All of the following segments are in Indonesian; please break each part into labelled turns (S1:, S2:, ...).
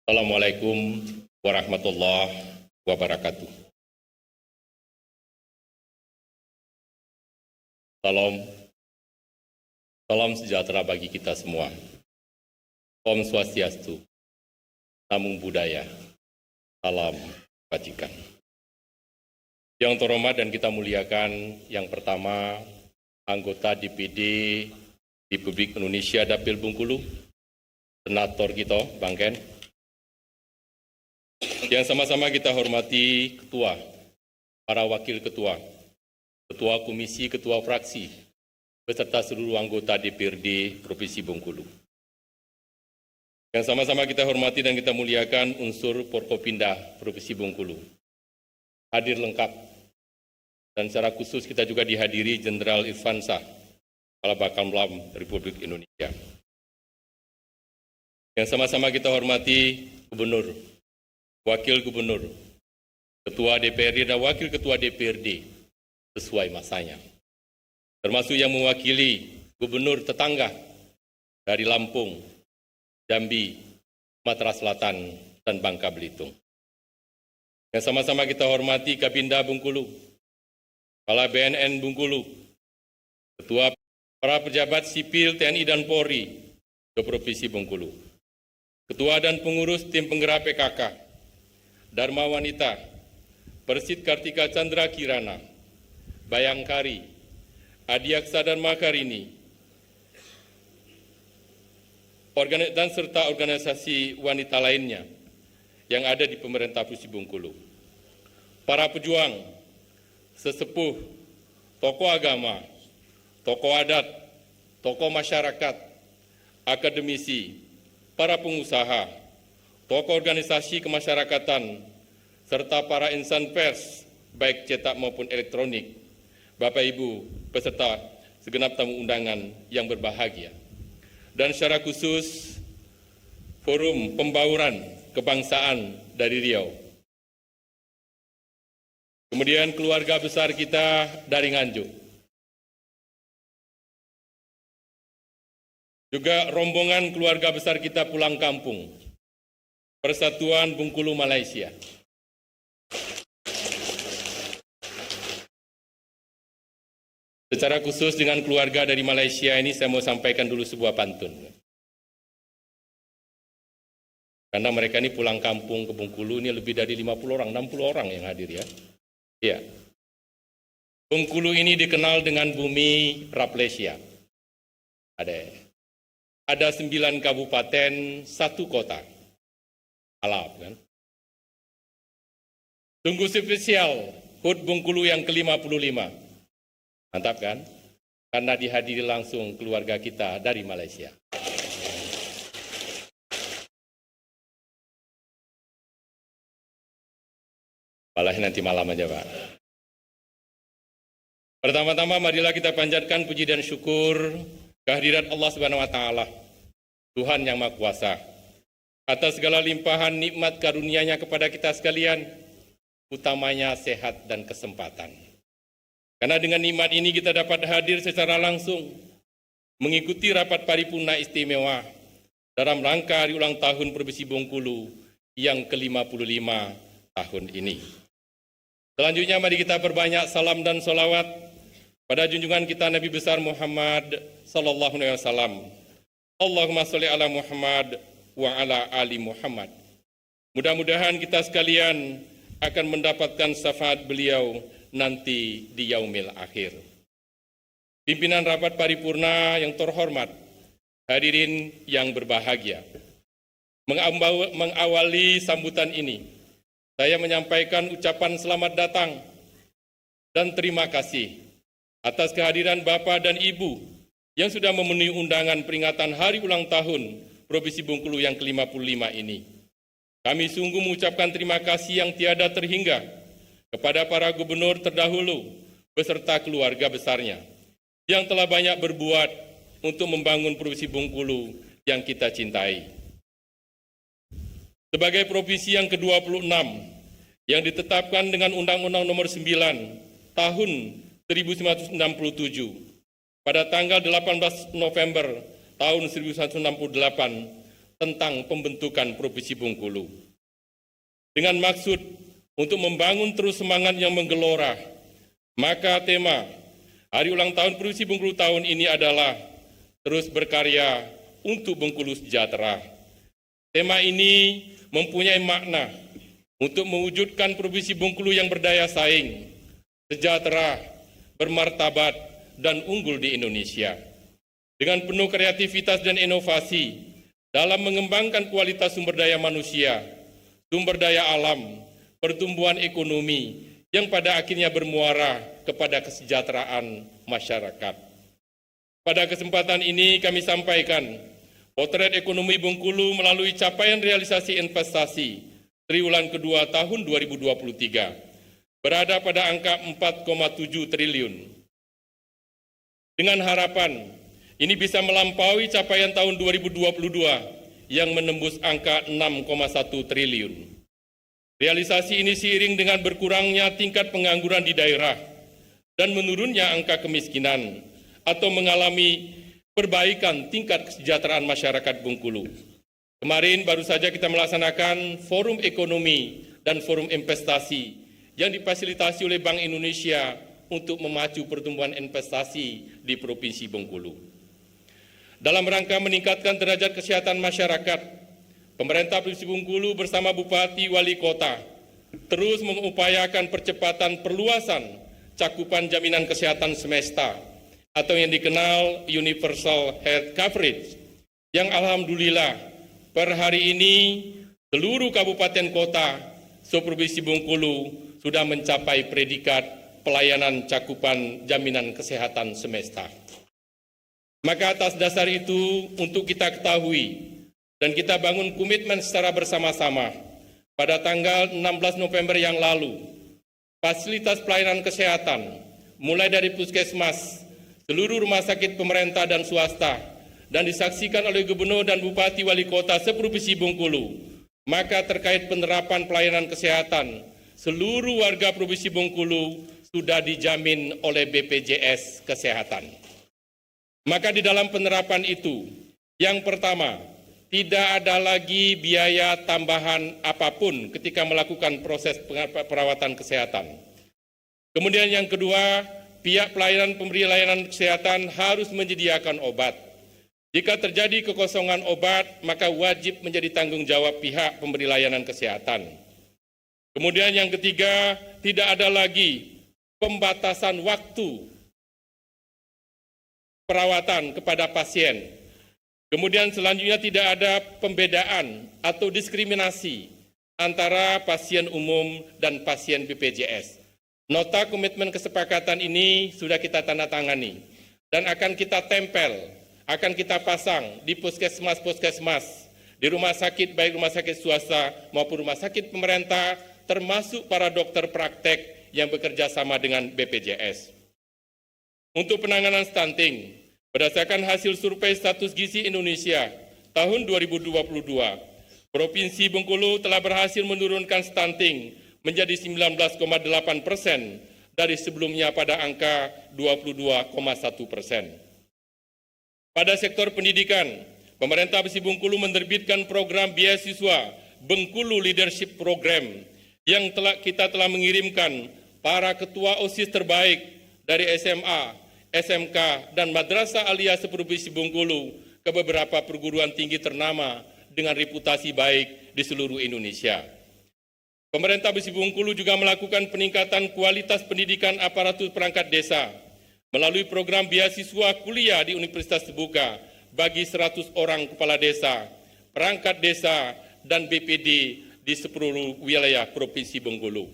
S1: Assalamualaikum warahmatullahi wabarakatuh. Salam sejahtera bagi kita semua. Om Swastiastu, Namo Buddhaya, salam kebajikan. Yang terhormat dan kita muliakan, yang pertama, anggota DPD Republik Indonesia Dapil Bengkulu, Senator kita, Bang Ken. Yang sama-sama kita hormati ketua, para wakil ketua, ketua komisi, ketua fraksi, beserta seluruh anggota DPRD Provinsi Bengkulu. Yang sama-sama kita hormati dan kita muliakan unsur Forkopimda Provinsi Bengkulu. Hadir lengkap, dan secara khusus kita juga dihadiri Jenderal Irfansyah, Kepala Bakamlam Republik Indonesia. Yang sama-sama kita hormati Gubernur, Wakil Gubernur, Ketua DPRD dan Wakil Ketua DPRD sesuai masanya. Termasuk yang mewakili gubernur tetangga dari Lampung, Jambi, Sumatera Selatan, dan Bangka Belitung. Yang sama-sama kita hormati Kabinda Bengkulu, Kepala BNN Bengkulu, Ketua para pejabat sipil TNI dan Polri ke Provinsi Bengkulu, Ketua dan pengurus tim penggerak PKK, Dharma Wanita, Persit Kartika Chandra Kirana, Bayangkari, Adiaksa dan Makarini, dan serta organisasi wanita lainnya yang ada di pemerintah Provinsi Bengkulu. Para pejuang, sesepuh, tokoh agama, tokoh adat, tokoh masyarakat, akademisi, para pengusaha, tokoh organisasi kemasyarakatan, serta para insan pers, baik cetak maupun elektronik, Bapak Ibu, peserta segenap tamu undangan yang berbahagia. Dan secara khusus, Forum Pembauran Kebangsaan dari Riau. Kemudian keluarga besar kita dari Nganjuk. Juga rombongan keluarga besar kita pulang kampung, Persatuan Bengkulu Malaysia. Secara khusus dengan keluarga dari Malaysia ini saya mau sampaikan dulu sebuah pantun. Karena mereka ini pulang kampung ke Bengkulu ini lebih dari 50 orang, 60 orang yang hadir ya. Iya. Bengkulu ini dikenal dengan bumi Raplesia. Ada 9 kabupaten, 1 kota. Alap kan. Sungguh spesial HUT Bengkulu yang ke-55. Mantap kan? Karena dihadiri langsung keluarga kita dari Malaysia. Malah nanti malam aja Pak. Pertama-tama marilah kita panjatkan puji dan syukur kehadirat Allah Subhanahu wa taala, Tuhan yang Maha Kuasa, atas segala limpahan nikmat karunia-Nya kepada kita sekalian, utamanya sehat dan kesempatan. Karena dengan nikmat ini kita dapat hadir secara langsung mengikuti rapat paripurna istimewa dalam rangka hari ulang tahun Provinsi Bengkulu yang ke-55 tahun ini. Selanjutnya mari kita perbanyak salam dan sholawat pada junjungan kita Nabi besar Muhammad sallallahu alaihi wasallam. Allahumma sholli ala Muhammad wa ala ali Muhammad. Mudah-mudahan kita sekalian akan mendapatkan syafaat beliau nanti di yaumil akhir. Pimpinan rapat paripurna yang terhormat, hadirin yang berbahagia. Mengawali sambutan ini, saya menyampaikan ucapan selamat datang dan terima kasih atas kehadiran Bapak dan Ibu yang sudah memenuhi undangan peringatan hari ulang tahun Provinsi Bengkulu yang ke-55 ini. Kami sungguh mengucapkan terima kasih yang tiada terhingga kepada para gubernur terdahulu beserta keluarga besarnya yang telah banyak berbuat untuk membangun Provinsi Bengkulu yang kita cintai. Sebagai provinsi yang ke-26 yang ditetapkan dengan Undang-Undang Nomor 9 Tahun 1967 pada tanggal 18 November tahun 1968 tentang pembentukan Provinsi Bengkulu. Dengan maksud untuk membangun terus semangat yang menggelora, maka tema Hari Ulang Tahun Provinsi Bengkulu tahun ini adalah terus berkarya untuk Bengkulu sejahtera. Tema ini mempunyai makna untuk mewujudkan Provinsi Bengkulu yang berdaya saing, sejahtera, bermartabat, dan unggul di Indonesia. Dengan penuh kreativitas dan inovasi dalam mengembangkan kualitas sumber daya manusia, sumber daya alam, pertumbuhan ekonomi yang pada akhirnya bermuara kepada kesejahteraan masyarakat. Pada kesempatan ini kami sampaikan potret ekonomi Bengkulu melalui capaian realisasi investasi triwulan kedua tahun 2023 berada pada angka 4,7 triliun. Dengan harapan ini bisa melampaui capaian tahun 2022 yang menembus angka 6,1 triliun. Realisasi ini seiring dengan berkurangnya tingkat pengangguran di daerah dan menurunnya angka kemiskinan atau mengalami perbaikan tingkat kesejahteraan masyarakat Bengkulu. Kemarin baru saja kita melaksanakan forum ekonomi dan forum investasi yang difasilitasi oleh Bank Indonesia untuk memacu pertumbuhan investasi di Provinsi Bengkulu. Dalam rangka meningkatkan derajat kesehatan masyarakat, pemerintah Provinsi Bengkulu bersama Bupati Wali Kota terus mengupayakan percepatan perluasan cakupan jaminan kesehatan semesta atau yang dikenal Universal Health Coverage, yang alhamdulillah per hari ini seluruh kabupaten kota se-Provinsi Bengkulu sudah mencapai predikat pelayanan cakupan jaminan kesehatan semesta. Maka atas dasar itu untuk kita ketahui dan kita bangun komitmen secara bersama-sama pada tanggal 16 November yang lalu, fasilitas pelayanan kesehatan mulai dari puskesmas, seluruh rumah sakit pemerintah dan swasta, dan disaksikan oleh Gubernur dan Bupati Wali Kota se-Provinsi Bengkulu, maka terkait penerapan pelayanan kesehatan, seluruh warga Provinsi Bengkulu sudah dijamin oleh BPJS Kesehatan. Maka di dalam penerapan itu, yang pertama, tidak ada lagi biaya tambahan apapun ketika melakukan proses perawatan kesehatan. Kemudian yang kedua, pihak pelayanan pemberi layanan kesehatan harus menyediakan obat. Jika terjadi kekosongan obat, maka wajib menjadi tanggung jawab pihak pemberi layanan kesehatan. Kemudian yang ketiga, tidak ada lagi pembatasan waktu perawatan kepada pasien. Kemudian selanjutnya tidak ada pembedaan atau diskriminasi antara pasien umum dan pasien BPJS. Nota komitmen kesepakatan ini sudah kita tanda tangani dan akan kita tempel, akan kita pasang di puskesmas-puskesmas, di rumah sakit baik rumah sakit swasta maupun rumah sakit pemerintah, termasuk para dokter praktek yang bekerja sama dengan BPJS. Untuk penanganan stunting, berdasarkan hasil survei status gizi Indonesia tahun 2022, Provinsi Bengkulu telah berhasil menurunkan stunting menjadi 19,8% dari sebelumnya pada angka 22,1%. Pada sektor pendidikan, pemerintah Provinsi Bengkulu menerbitkan program beasiswa Bengkulu Leadership Program yang kita telah mengirimkan para ketua OSIS terbaik dari SMA, SMK, dan Madrasah Aliyah se-Provinsi Bengkulu ke beberapa perguruan tinggi ternama dengan reputasi baik di seluruh Indonesia. Pemerintah Provinsi Bengkulu juga melakukan peningkatan kualitas pendidikan aparatur perangkat desa melalui program beasiswa kuliah di Universitas Terbuka bagi 100 orang kepala desa, perangkat desa, dan BPD di seluruh wilayah Provinsi Bengkulu.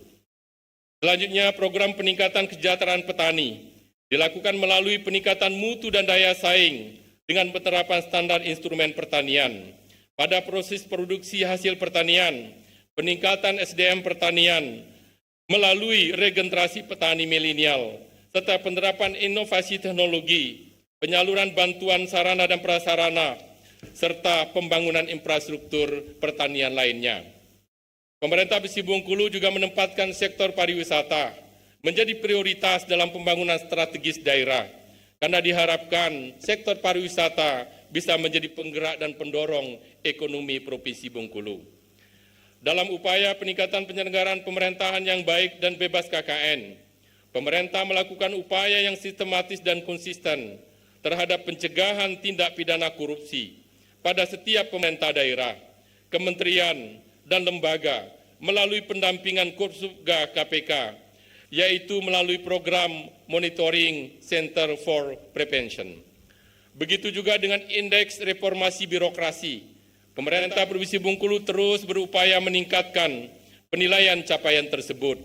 S1: Selanjutnya, program peningkatan kesejahteraan petani dilakukan melalui peningkatan mutu dan daya saing dengan penerapan standar instrumen pertanian. Pada proses produksi hasil pertanian, peningkatan SDM pertanian melalui regenerasi petani milenial, serta penerapan inovasi teknologi, penyaluran bantuan sarana dan prasarana, serta pembangunan infrastruktur pertanian lainnya. Pemerintah Provinsi Bengkulu juga menempatkan sektor pariwisata menjadi prioritas dalam pembangunan strategis daerah, karena diharapkan sektor pariwisata bisa menjadi penggerak dan pendorong ekonomi Provinsi Bengkulu. Dalam upaya peningkatan penyelenggaraan pemerintahan yang baik dan bebas KKN, pemerintah melakukan upaya yang sistematis dan konsisten terhadap pencegahan tindak pidana korupsi pada setiap pemerintah daerah, kementerian, dan lembaga melalui pendampingan Korpsubga KPK, yaitu melalui program Monitoring Center for Prevention. Begitu juga dengan indeks reformasi birokrasi. Pemerintah Provinsi Bengkulu terus berupaya meningkatkan penilaian capaian tersebut.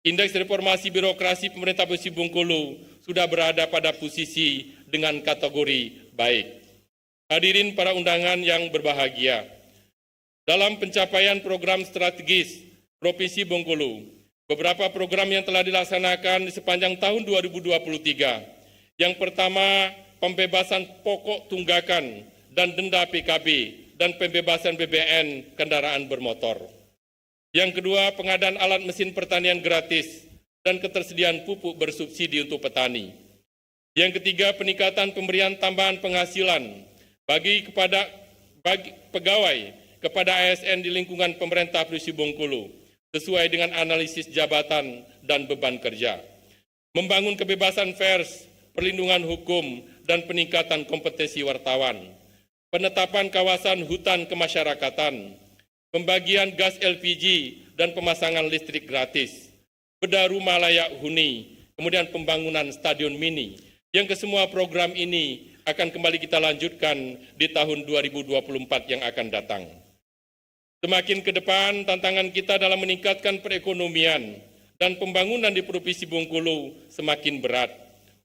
S1: Indeks reformasi birokrasi pemerintah Provinsi Bengkulu sudah berada pada posisi dengan kategori baik. Hadirin para undangan yang berbahagia, dalam pencapaian program strategis Provinsi Bengkulu, beberapa program yang telah dilaksanakan di sepanjang tahun 2023. Yang pertama, pembebasan pokok tunggakan dan denda PKB dan pembebasan BBN kendaraan bermotor. Yang kedua, pengadaan alat mesin pertanian gratis dan ketersediaan pupuk bersubsidi untuk petani. Yang ketiga, peningkatan pemberian tambahan penghasilan bagi pegawai kepada ASN di lingkungan pemerintah Provinsi Bengkulu sesuai dengan analisis jabatan dan beban kerja. Membangun kebebasan pers, perlindungan hukum, dan peningkatan kompetensi wartawan. Penetapan kawasan hutan kemasyarakatan, pembagian gas LPG dan pemasangan listrik gratis, bedah rumah layak huni, kemudian pembangunan stadion mini, yang kesemua program ini akan kembali kita lanjutkan di tahun 2024 yang akan datang. Semakin ke depan, tantangan kita dalam meningkatkan perekonomian dan pembangunan di Provinsi Bengkulu semakin berat.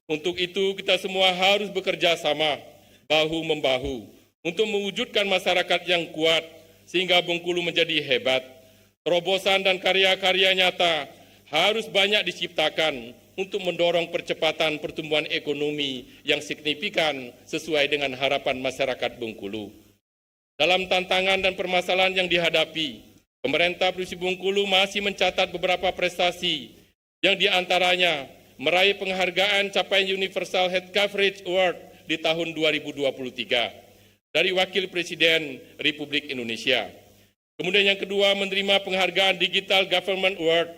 S1: Untuk itu, kita semua harus bekerja sama, bahu-membahu, untuk mewujudkan masyarakat yang kuat, sehingga Bengkulu menjadi hebat. Terobosan dan karya-karya nyata harus banyak diciptakan untuk mendorong percepatan pertumbuhan ekonomi yang signifikan sesuai dengan harapan masyarakat Bengkulu. Dalam tantangan dan permasalahan yang dihadapi, pemerintah Provinsi Bengkulu masih mencatat beberapa prestasi yang diantaranya meraih penghargaan capaian Universal Health Coverage Award di tahun 2023 dari Wakil Presiden Republik Indonesia. Kemudian yang kedua, menerima penghargaan Digital Government Award,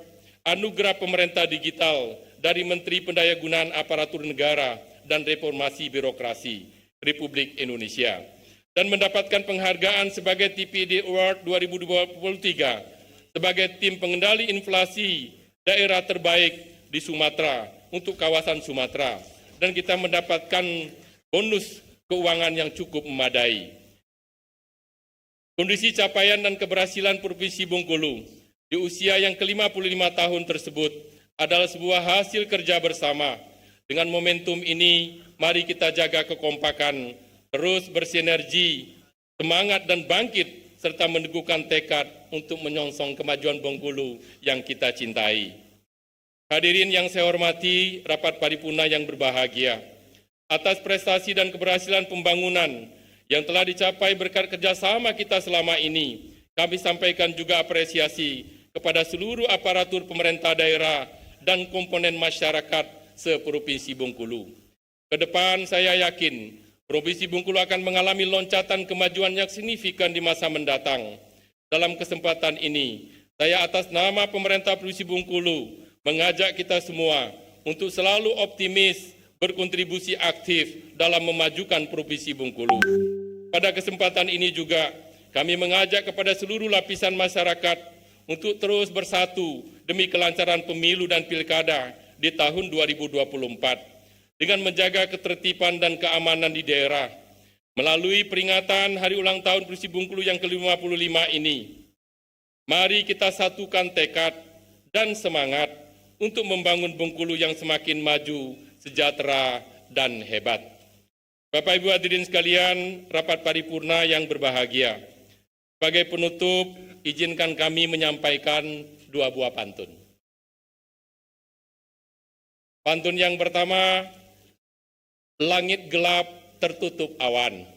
S1: Anugerah Pemerintah Digital dari Menteri Pendayagunaan Aparatur Negara dan Reformasi Birokrasi Republik Indonesia, dan mendapatkan penghargaan sebagai TPD Award 2023 sebagai tim pengendali inflasi daerah terbaik di Sumatera untuk kawasan Sumatera, dan kita mendapatkan bonus keuangan yang cukup memadai. Kondisi capaian dan keberhasilan Provinsi Bengkulu di usia yang ke-55 tahun tersebut adalah sebuah hasil kerja bersama. Dengan momentum ini, mari kita jaga kekompakan, terus bersinergi, semangat dan bangkit, serta meneguhkan tekad untuk menyongsong kemajuan Bengkulu yang kita cintai. Hadirin yang saya hormati, rapat paripurna yang berbahagia, atas prestasi dan keberhasilan pembangunan yang telah dicapai berkat kerjasama kita selama ini, kami sampaikan juga apresiasi kepada seluruh aparatur pemerintah daerah dan komponen masyarakat se-Provinsi Bengkulu. Ke depan saya yakin Provinsi Bengkulu akan mengalami loncatan kemajuan yang signifikan di masa mendatang. Dalam kesempatan ini, saya atas nama pemerintah Provinsi Bengkulu mengajak kita semua untuk selalu optimis, berkontribusi aktif dalam memajukan Provinsi Bengkulu. Pada kesempatan ini juga kami mengajak kepada seluruh lapisan masyarakat untuk terus bersatu demi kelancaran pemilu dan pilkada di tahun 2024 dengan menjaga ketertiban dan keamanan di daerah. Melalui peringatan Hari Ulang Tahun Provinsi Bengkulu yang ke-55 ini, mari kita satukan tekad dan semangat untuk membangun Bengkulu yang semakin maju, sejahtera, dan hebat. Bapak Ibu hadirin sekalian, rapat paripurna yang berbahagia. Sebagai penutup, izinkan kami menyampaikan dua buah pantun. Pantun yang pertama, langit gelap tertutup awan,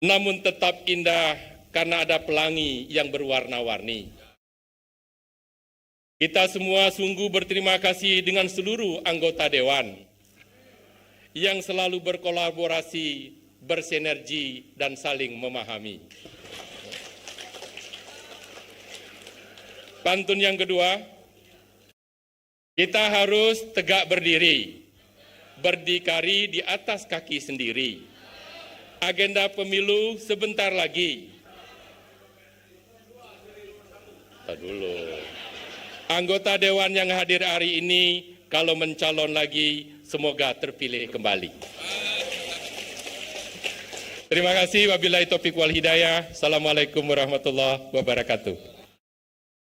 S1: namun tetap indah karena ada pelangi yang berwarna-warni. Kita semua sungguh berterima kasih dengan seluruh anggota Dewan yang selalu berkolaborasi, bersinergi, dan saling memahami. Pantun yang kedua, kita harus tegak berdiri, berdikari di atas kaki sendiri. Agenda pemilu sebentar lagi. Dulu. Anggota Dewan yang hadir hari ini, kalau mencalon lagi, semoga terpilih kembali. Terima kasih. Wabillahi taufiq wal hidayah. Assalamualaikum warahmatullahi wabarakatuh.